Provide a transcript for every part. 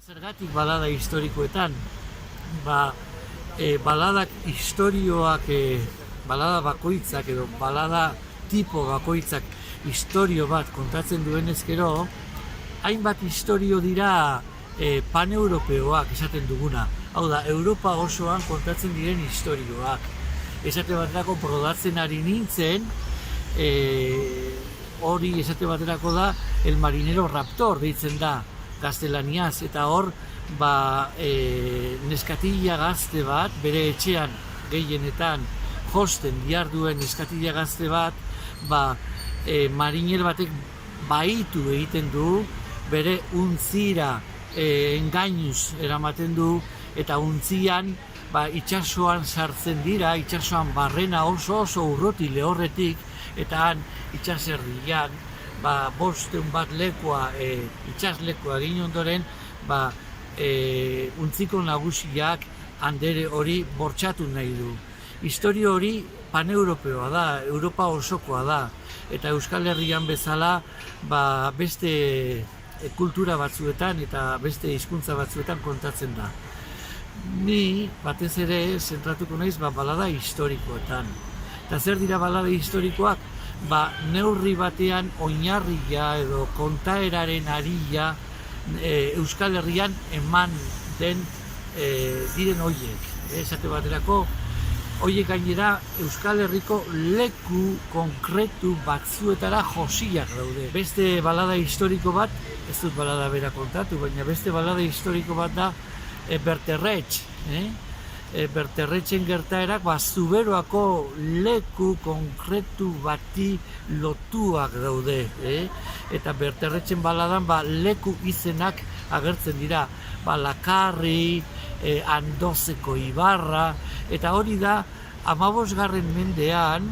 Zergatik balada historikoetan, baladak istorioak, balada bakoitzak edo balada tipo bakoitzak istorio bat kontatzen duenez gero, hainbat istorio dira paneuropeoak esaten duguna. Hau da, Europa osoan kontatzen diren istorioak. Esate baterako prodatzen ari nintzen, hori esate baterako da El Marinero Raptor deitzen da gaztelaniaz, eta hor neskatila gazte bat, bere etxean gehienetan josten diharduen neskatila gazte bat, mariner batek baitu egiten du, bere untzira engainuz eramaten du, eta untzian itsasoan sartzen dira, itsasoan barrena oso urruti lehorretik, eta han itsaserdian, bosteun bat lekua, itsaslekua egin ondoren, untziko nagusiak handere hori bortxatu nahi du. Historio hori paneuropeoa da, Europa osokoa da, eta Euskal Herrian bezala beste kultura batzuetan eta beste hizkuntza batzuetan kontatzen da. Ni batez ere zentratuko naiz balada historikoetan. Eta zer dira balada historikoak? Neurri batean oinarria edo kontaeraren harila Euskal Herrian eman den diren horiek. Esate baterako, horiek gainera Euskal Herriko leku konkretu batzuetara josiak daude. Beste balada historiko bat, ez dut balada bera kontatu, baina beste balada historiko bat da Berterretx. Berterretxen gertaerak Zuberoako leku konkretu bati lotuak daude. Eta Berterretxen baladan leku izenak agertzen dira. Lakarri, Andozeko ibarra, eta hori da 15. mendean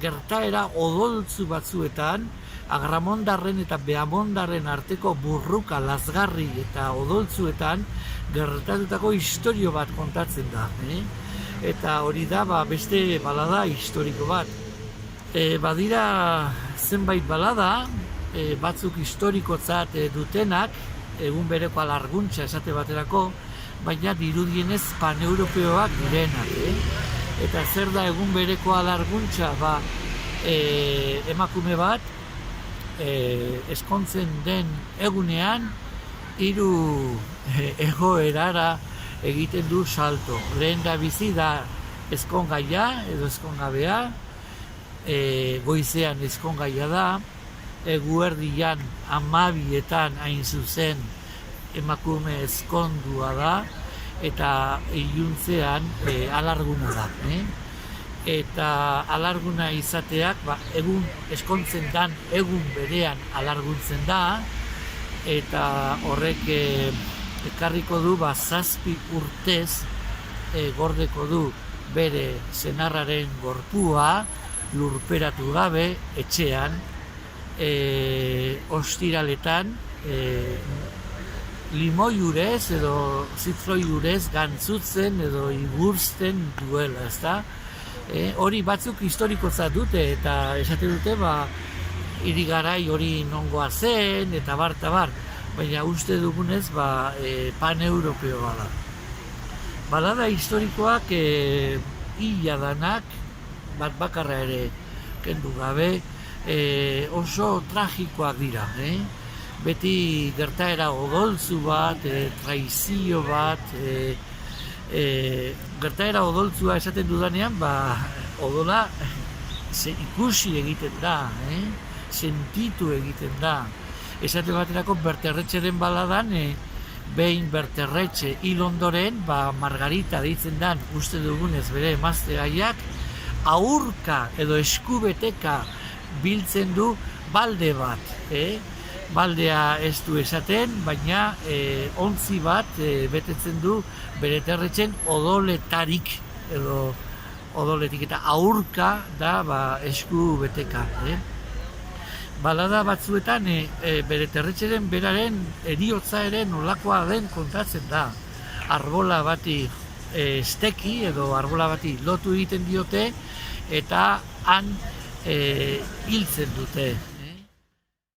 gertaera odoltzu batzuetan, Agramondarren eta Beamondarren arteko burruka, lazgarri eta odoltzuetan gertatutako istorio bat kontatzen da. Eta hori da beste balada historiko bat. Badira zenbait balada, batzuk historikotzat dutenak, egun bereko alarguntza esate baterako, baina dirudienez paneuropeoak direnak. Eta zer da egun bereko alarguntza? Emakume bat, ezkontzen den egunean, 3 egoerara egiten du salto. Lehen da bizi da ezkongaia edo ezkongabea, goizean ezkongaia da, eguerdian 12etan hain zuzen emakume ezkondua da, eta iluntzean alarguna da. Eta alarguna izateak, egun eskontzen dan egun berean alarguntzen da, eta horrek ekarriko du 7 urtez gordeko du bere senarraren gorpua lurperatu gabe etxean, ostiraletan limoi urez edo zitroi urez gantzutzen edo igurtzen duela, ezta? Hori batzuk historikotzat dute eta esate dute hirigarai hori nongoa zen eta bar, baina uste dugunez paneuropeoa da. Balada historikoak ia danak, bat bakarra ere kendu gabe, oso tragikoak dira. Beti gertaera odoltzu bat, traizio bat, gertaera odoltzua esaten dudanean, odola ikusi egiten da, sentitu egiten da. Esate baterako Berterretxeren baladan, behin Berterretxe hil ondoren, Margarita deitzen dan, uste dugunez bere emaztegaiak, aurka edo eskubeteka biltzen du balde bat. Baldea ez du esaten, baina ontzi bat betetzen du Berterretxen odoletarik, edo odoletik, eta aurka da esku beteka. Balada batzuetan Berterretxeren beraren heriotza ere nolakoa den kontatzen da. Arbola bati esteki edo arbola bati lotu egiten diote, eta han hiltzen dute.